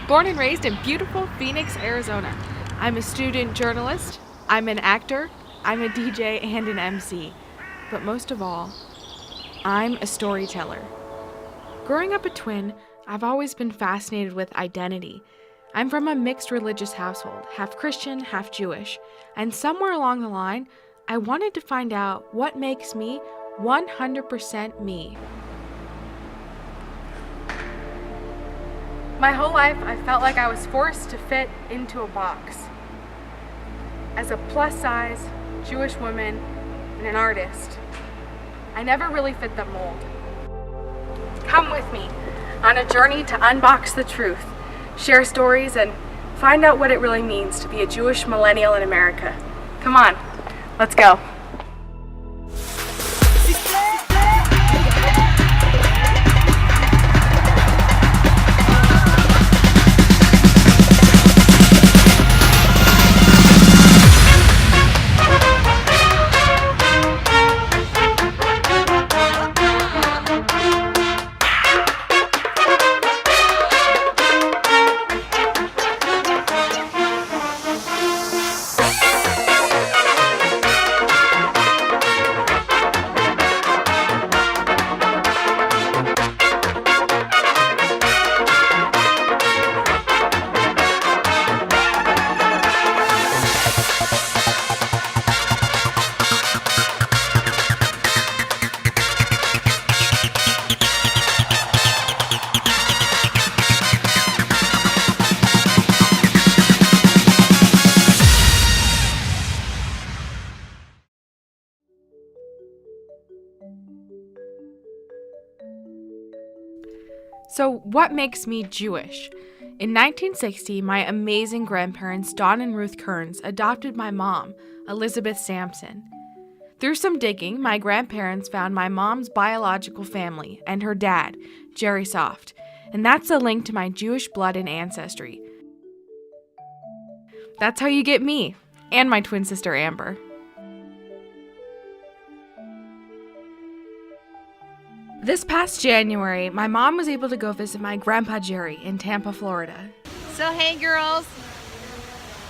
Born and raised in beautiful Phoenix, Arizona. I'm a student journalist, I'm an actor, I'm a DJ and an MC. But most of all, I'm a storyteller. Growing up a twin, I've always been fascinated with identity. I'm from a mixed religious household, half Christian, half Jewish, and somewhere along the line, I wanted to find out what makes me 100% me. My whole life, I felt like I was forced to fit into a box. As a plus-size Jewish woman and an artist, I never really fit the mold. Come with me on a journey to unbox the truth, share stories, and find out what it really means to be a Jewish millennial in America. Come on, let's go. So, what makes me Jewish? In 1960, my amazing grandparents, Don and Ruth Kearns, adopted my mom, Elizabeth Sampson. Through some digging, my grandparents found my mom's biological family and her dad, Jerry Soft, and that's a link to my Jewish blood and ancestry. That's how you get me, and my twin sister Amber. This past January, my mom was able to go visit my grandpa Jerry in Tampa, Florida. So hey girls,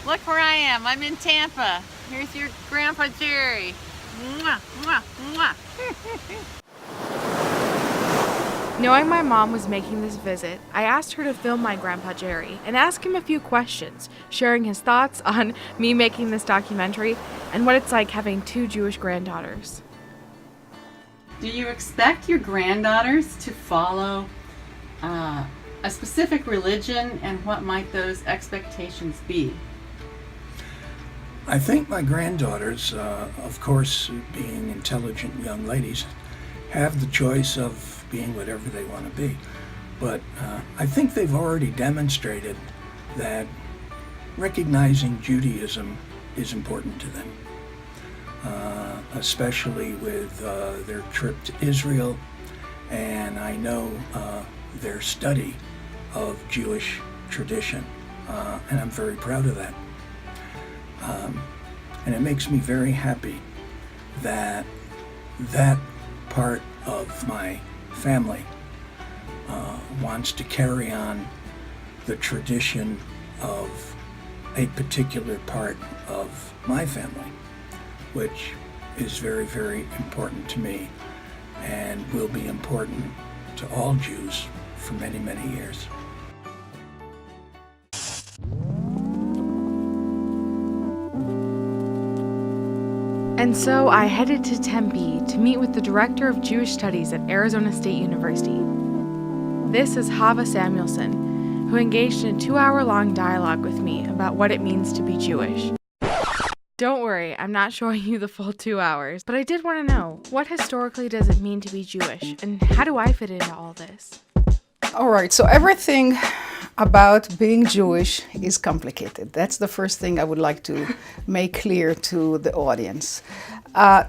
look where I am. I'm in Tampa. Here's your grandpa Jerry. Mwah, mwah, mwah. Knowing my mom was making this visit, I asked her to film my grandpa Jerry and ask him a few questions, sharing his thoughts on me making this documentary and what it's like having two Jewish granddaughters. Do you expect your granddaughters to follow a specific religion, and what might those expectations be? I think my granddaughters, of course, being intelligent young ladies, have the choice of being whatever they want to be. But I think they've already demonstrated that recognizing Judaism is important to them. Especially with their trip to Israel, and I know their study of Jewish tradition, and I'm very proud of that. And it makes me very happy that that part of my family wants to carry on the tradition of a particular part of my family, which is very, very important to me and will be important to all Jews for many, many years. And so I headed to Tempe to meet with the director of Jewish Studies at Arizona State University. This is Hava Samuelson, who engaged in a 2-hour-long dialogue with me about what it means to be Jewish. Don't worry, I'm not showing you the full 2 hours, but I did want to know, what historically does it mean to be Jewish, and how do I fit into all this? All right, so everything about being Jewish is complicated. That's the first thing I would like to make clear to the audience.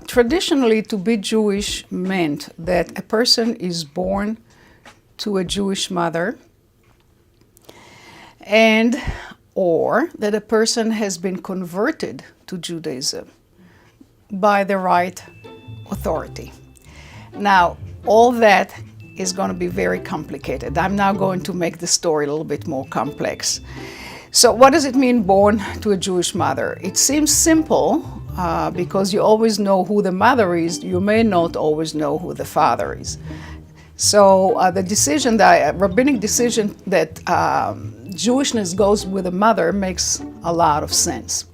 Traditionally, to be Jewish meant that a person is born to a Jewish mother, and or that a person has been converted to Judaism by the right authority. Now, all that is going to be very complicated. I'm now going to make the story a little bit more complex. So what does it mean born to a Jewish mother? It seems simple because you always know who the mother is. You may not always know who the father is. So the decision, the rabbinic decision that Jewishness goes with the mother makes a lot of sense.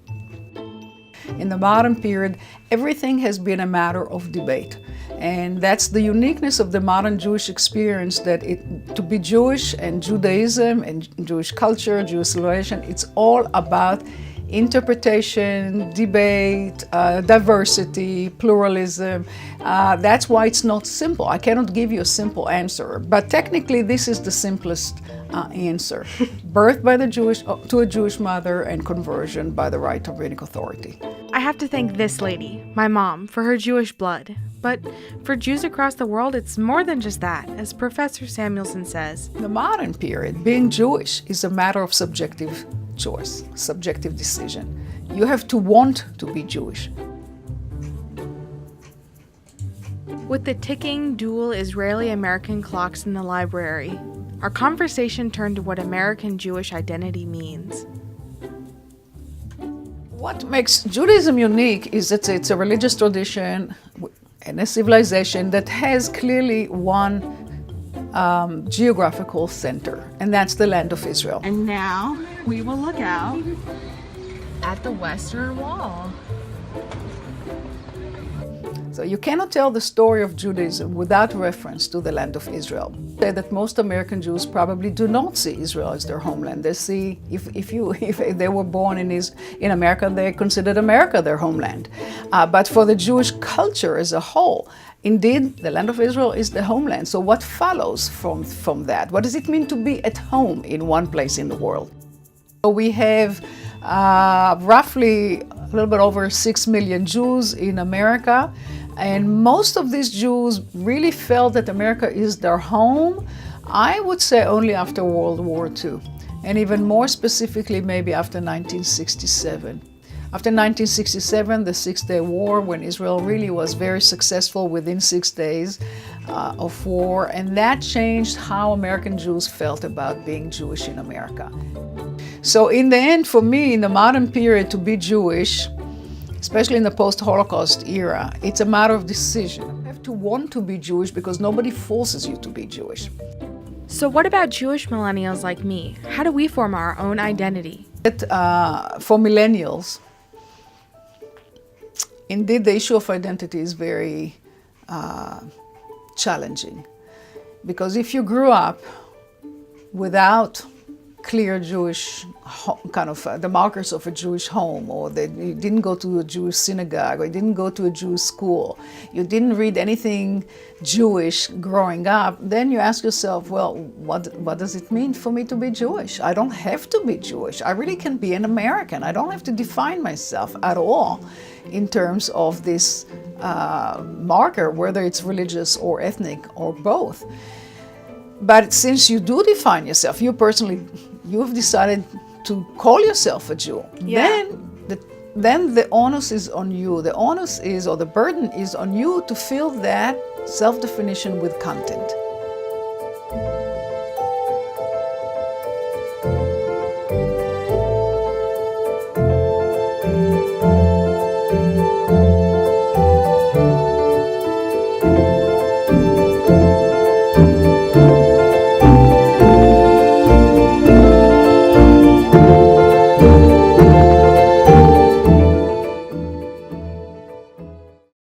In the modern period, everything has been a matter of debate. And that's the uniqueness of the modern Jewish experience, that to be Jewish and Judaism and Jewish culture, Jewish civilization, it's all about interpretation, debate, diversity, pluralism. That's why it's not simple. I cannot give you a simple answer, but technically this is the simplest answer. Birth by to a Jewish mother and conversion by the right rabbinic authority. I have to thank this lady, my mom, for her Jewish blood. But for Jews across the world, it's more than just that, as Professor Samuelson says. In the modern period, being Jewish is a matter of subjective choice, subjective decision. You have to want to be Jewish. With the ticking dual Israeli-American clocks in the library, our conversation turned to what American Jewish identity means. What makes Judaism unique is that it's a religious tradition and a civilization that has clearly one geographical center, and that's the land of Israel. And now we will look out At the Western Wall. So you cannot tell the story of Judaism without reference to the land of Israel. Say that most American Jews probably do not see Israel as their homeland. They see, if they were born in America, they considered America their homeland. But for the Jewish culture as a whole, indeed, the land of Israel is the homeland. So what follows from that? What does it mean to be at home in one place in the world? So we have roughly a little bit over 6 million Jews in America. And most of these Jews really felt that America is their home, I would say only after World War II, and even more specifically maybe after 1967. After 1967, the Six-Day War, when Israel really was very successful within 6 days of war, and that changed how American Jews felt about being Jewish in America. So in the end, for me, in the modern period, to be Jewish, especially in the post-Holocaust era, it's a matter of decision. You have to want to be Jewish because nobody forces you to be Jewish. So what about Jewish millennials like me? How do we form our own identity? For millennials, indeed the issue of identity is very challenging. Because if you grew up without clear Jewish the markers of a Jewish home, or that you didn't go to a Jewish synagogue, or you didn't go to a Jewish school, you didn't read anything Jewish growing up, then you ask yourself, well, what does it mean for me to be Jewish? I don't have to be Jewish. I really can be an American. I don't have to define myself at all in terms of this marker, whether it's religious or ethnic or both. But since you do define yourself, you've decided to call yourself a Jew, Yeah. then the onus is on you. The onus is, or the burden is on you to fill that self-definition with content.